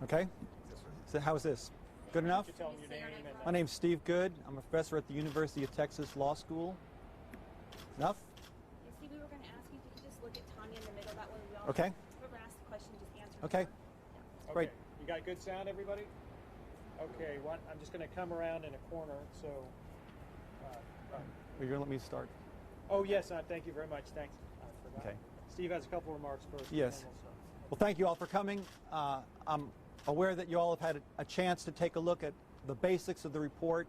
Okay? Yes, sir. So how is this? Good enough? You tell them your name and My name's Steve Good. I'm a professor at the University of Texas Law School. Enough? Yeah, Steve, we were going to ask you if you could just look at Tanya in the middle. That way we all Okay. whoever asked the question just answer. Okay. Yeah. Great. You got good sound, everybody? Okay, I'm just going to come around in a corner, so... You're going to let me start? Oh, yes, thank you very much. Thanks. I forgot. Okay. Steve has a couple remarks first. Yes. and then we'll start. Well, thank you all for coming. I'm aware that you all have had a chance to take a look at the basics of the report.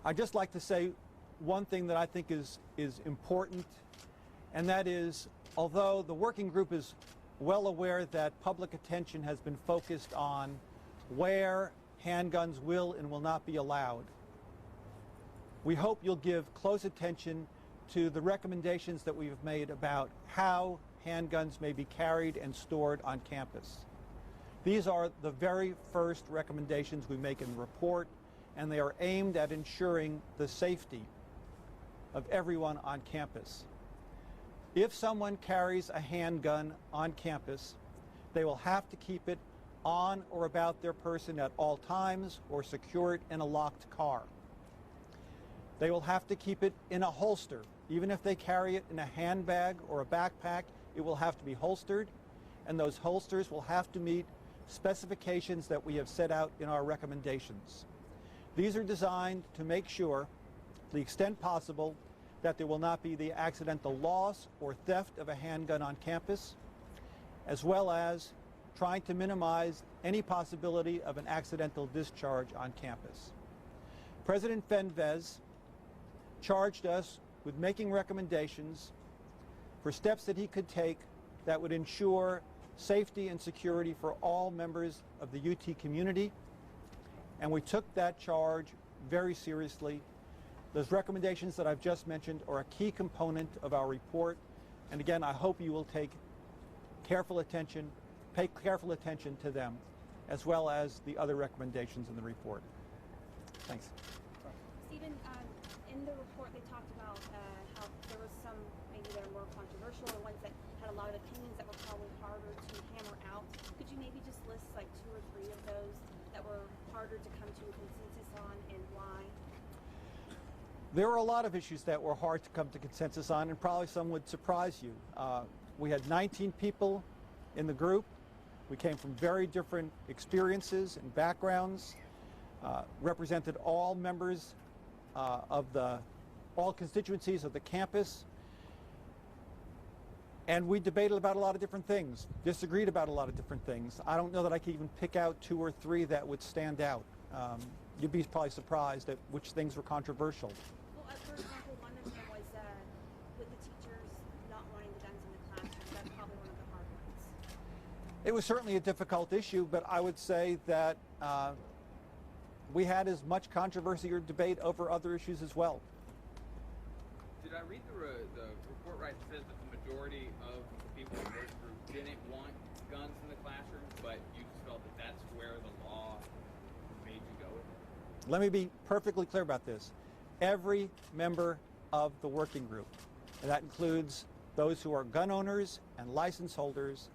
I'd just like to say one thing that I think is important, and that is, although the working group is well aware that public attention has been focused on where handguns will and will not be allowed, we hope you'll give close attention to the recommendations that we've made about how handguns may be carried and stored on campus. These are the very first recommendations we make in the report, and they are aimed at ensuring the safety of everyone on campus. If someone carries a handgun on campus, they will have to keep it on or about their person at all times or secure it in a locked car. They will have to keep it in a holster. Even if they carry it in a handbag or a backpack, it will have to be holstered, and those holsters will have to meet specifications that we have set out in our recommendations. These are designed to make sure, to the extent possible, that there will not be the accidental loss or theft of a handgun on campus, as well as trying to minimize any possibility of an accidental discharge on campus. President Fenves charged us with making recommendations for steps that he could take that would ensure safety and security for all members of the UT community, and we took that charge very seriously. Those recommendations that I've just mentioned are a key component of our report, and again, I hope you will take careful attention, pay careful attention to them, as well as the other recommendations in the report. Thanks. Stephen, in the report they talked about how there was some, maybe that are more controversial, or ones that had a lot of opinions that were probably harder to hammer out. Could you maybe just list like 2 or 3 of those that were harder to come to a consensus on, and why? There were a lot of issues that were hard to come to consensus on, and probably some would surprise you. We had 19 people in the group. We came from very different experiences and backgrounds, represented all members of all constituencies of the campus, and we debated about a lot of different things, disagreed about a lot of different things. I don't know that I could even pick out 2 or 3 that would stand out. You'd be probably surprised at which things were controversial. Well, for example, one of them was with the teachers not wanting the guns in the classroom. That's probably one of the hard ones. It was certainly a difficult issue, but I would say that we had as much controversy or debate over other issues as well. Did I read the report right that says that the majority of the people in the work group didn't want guns in the classroom, but you just felt that that's where the law made you go with it? Let me be perfectly clear about this. Every member of the working group, and that includes those who are gun owners and license holders,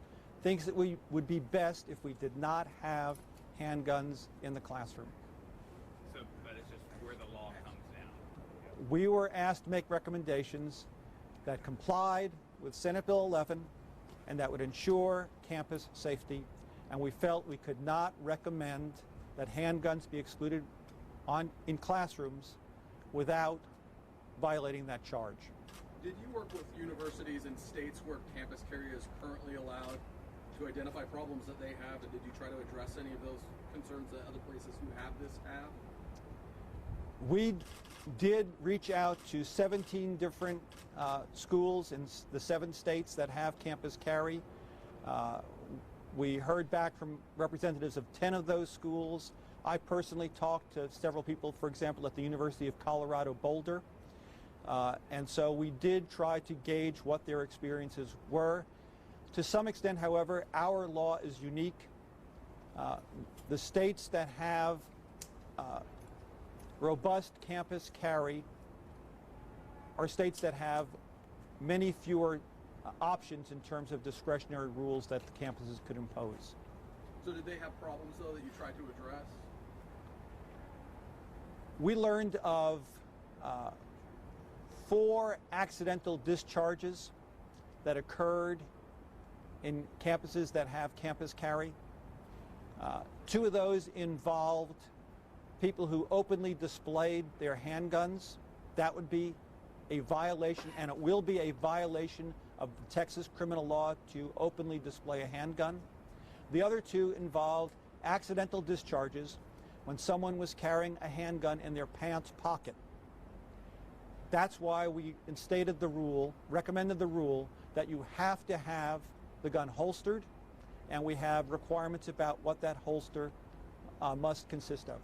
thinks that we would be best if we did not have handguns in the classroom. But it's just where the law comes down. We were asked to make recommendations that complied with Senate Bill 11 and that would ensure campus safety, and we felt we could not recommend that handguns be excluded in classrooms without violating that charge. Did you work with universities and states where campus carry is currently allowed to identify problems that they have, and did you try to address any of those concerns that other places who have this have? We did reach out to 17 different schools in the 7 states that have campus carry. We heard back from representatives of 10 of those schools. I personally talked to several people, for example, at the University of Colorado Boulder. And so we did try to gauge what their experiences were. To some extent, however, our law is unique. The states that have robust campus carry are states that have many fewer options in terms of discretionary rules that the campuses could impose. So did they have problems, though, that you tried to address? We learned of 4 accidental discharges that occurred in campuses that have campus carry. 2 of those involved people who openly displayed their handguns. That would be a violation, and it will be a violation of the Texas criminal law to openly display a handgun. The other 2 involved accidental discharges when someone was carrying a handgun in their pants pocket. That's why we instated the rule, recommended the rule, that you have to have the gun holstered, and we have requirements about what that holster must consist of.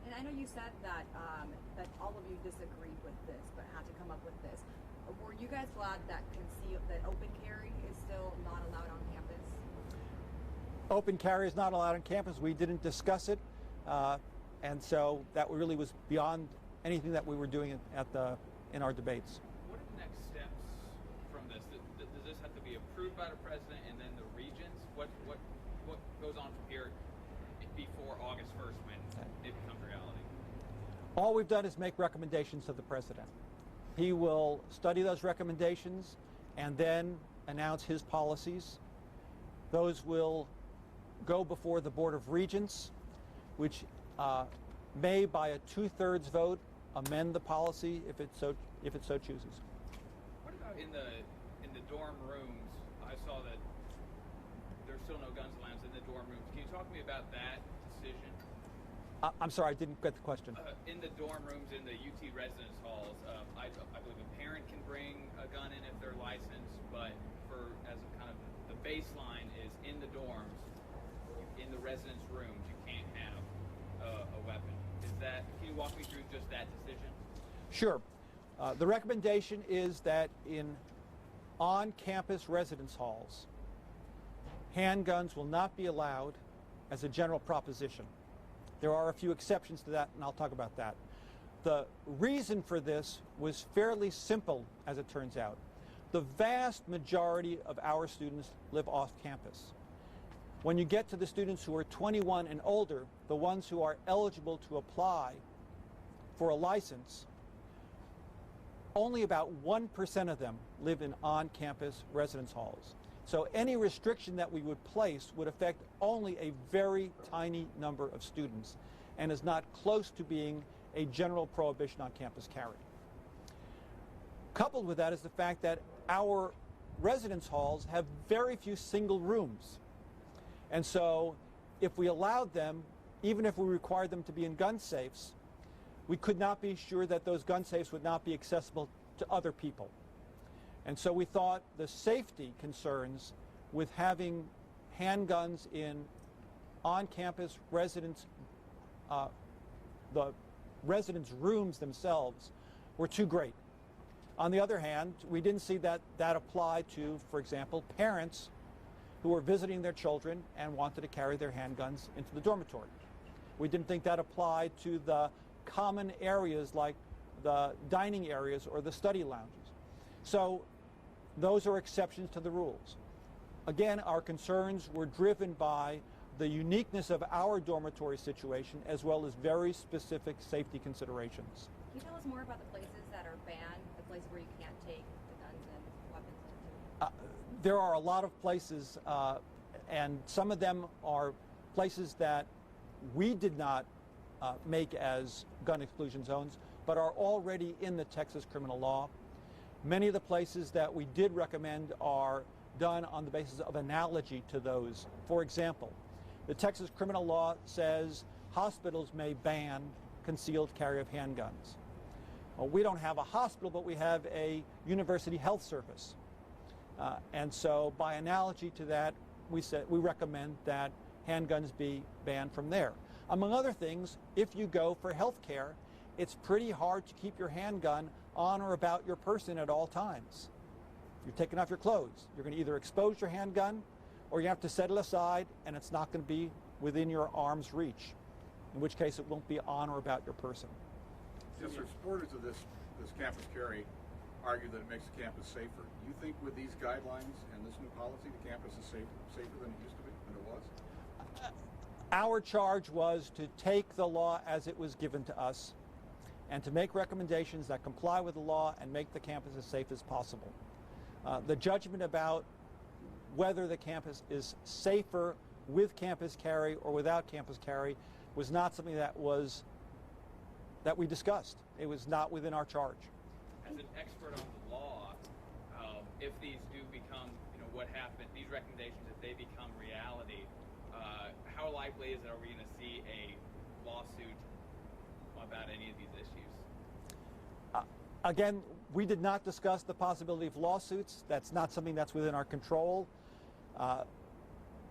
And I know you said that that all of you disagreed with this, but had to come up with this. Were you guys glad that open carry is still not allowed on campus? Open carry is not allowed on campus. We didn't discuss it, and so that really was beyond anything that we were doing in our debates. What are the next steps from this? Does this have to be approved by the president and then the regents? What goes on from here before August 1st when it becomes reality? All we've done is make recommendations to the president. He will study those recommendations and then announce his policies. Those will go before the Board of Regents, which may, by a 2/3 vote, amend the policy if it so chooses. What about in the dorm rooms? I saw that there's still no guns allowed in the dorm rooms. Can you talk to me about that decision? I'm sorry, I didn't get the question. In the dorm rooms in the UT residence halls, I believe a parent can bring a gun in if they're licensed, but as a kind of the baseline is in the dorms, in the residence rooms, you can't have a weapon. Can you walk me through just that decision? Sure. The recommendation is that in on-campus residence halls, handguns will not be allowed as a general proposition. There are a few exceptions to that, and I'll talk about that. The reason for this was fairly simple, as it turns out. The vast majority of our students live off campus. When you get to the students who are 21 and older, the ones who are eligible to apply for a license, only about 1% of them live in on-campus residence halls. So any restriction that we would place would affect only a very tiny number of students and is not close to being a general prohibition on campus carry. Coupled with that is the fact that our residence halls have very few single rooms. And so if we allowed them, even if we required them to be in gun safes, we could not be sure that those gun safes would not be accessible to other people. And so we thought the safety concerns with having handguns in on-campus residence, the residence rooms themselves, were too great. On the other hand, we didn't see that apply to, for example, parents who were visiting their children and wanted to carry their handguns into the dormitory. We didn't think that applied to the common areas like the dining areas or the study lounges. So those are exceptions to the rules. Again, our concerns were driven by the uniqueness of our dormitory situation as well as very specific safety considerations. Can you tell us more about the places that are banned, the places where you can't take the guns and weapons into? There are a lot of places, and some of them are places that we did not make as gun exclusion zones, but are already in the Texas criminal law. Many of the places that we did recommend are done on the basis of analogy to those. For example, the Texas criminal law says hospitals may ban concealed carry of handguns. Well, we don't have a hospital, but we have a university health service. And so by analogy to that, we recommend that handguns be banned from there. Among other things, if you go for health care, it's pretty hard to keep your handgun on or about your person at all times. You're taking off your clothes. You're going to either expose your handgun or you have to set it aside and it's not going to be within your arm's reach, in which case it won't be on or about your person. Yes, sir. Supporters of this campus carry argue that it makes the campus safer. Do you think with these guidelines and this new policy, the campus is safer than it used to be, than it was? Our charge was to take the law as it was given to us and to make recommendations that comply with the law and make the campus as safe as possible. The judgment about whether the campus is safer with campus carry or without campus carry was not something that we discussed. It was not within our charge. As an expert on the law, if these do become, what happened, these recommendations, if they become reality, how likely is it are we going to see a lawsuit about any of these issues? Again, we did not discuss the possibility of lawsuits. That's not something that's within our control.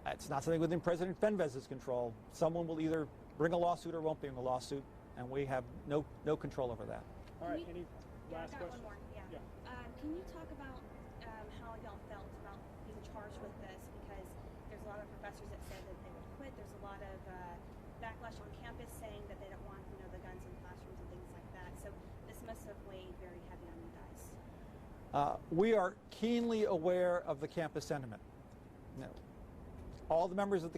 It's not something within President Fenves' control. Someone will either bring a lawsuit or won't bring a lawsuit, and we have no control over that. All right, any Yeah, last I got questions? one more. Yeah. Can you talk about how y'all felt about being charged with this? Because there's a lot of professors that said that they would quit. There's a lot of backlash on campus saying that they don't want, the guns in classrooms and things like that. So this must have weighed very heavy on you guys. We are keenly aware of the campus sentiment. All the members of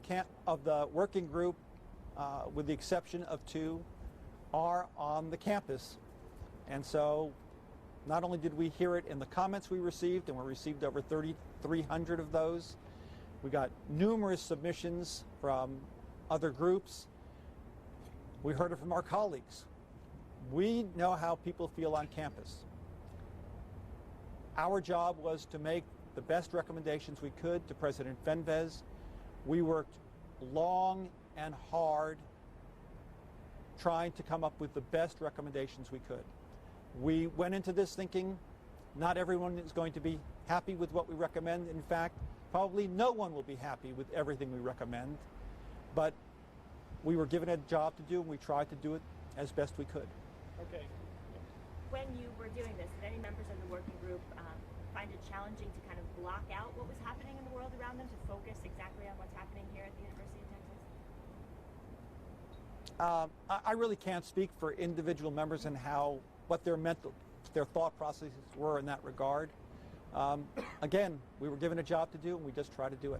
the working group, with the exception of 2, are on the campus. And so not only did we hear it in the comments we received, and we received over 3,300 of those, we got numerous submissions from other groups. We heard it from our colleagues. We know how people feel on campus. Our job was to make the best recommendations we could to President Fenves. We worked long and hard trying to come up with the best recommendations we could. We went into this thinking not everyone is going to be happy with what we recommend. In fact, probably no one will be happy with everything we recommend. But we were given a job to do, and we tried to do it as best we could. Okay. When you were doing this, did any members of the working group find it challenging to kind of block out what was happening in the world around them to focus exactly on what's happening here at the University of Texas? I really can't speak for individual members and what their thought processes were in that regard. Again, we were given a job to do, and we just tried to do it.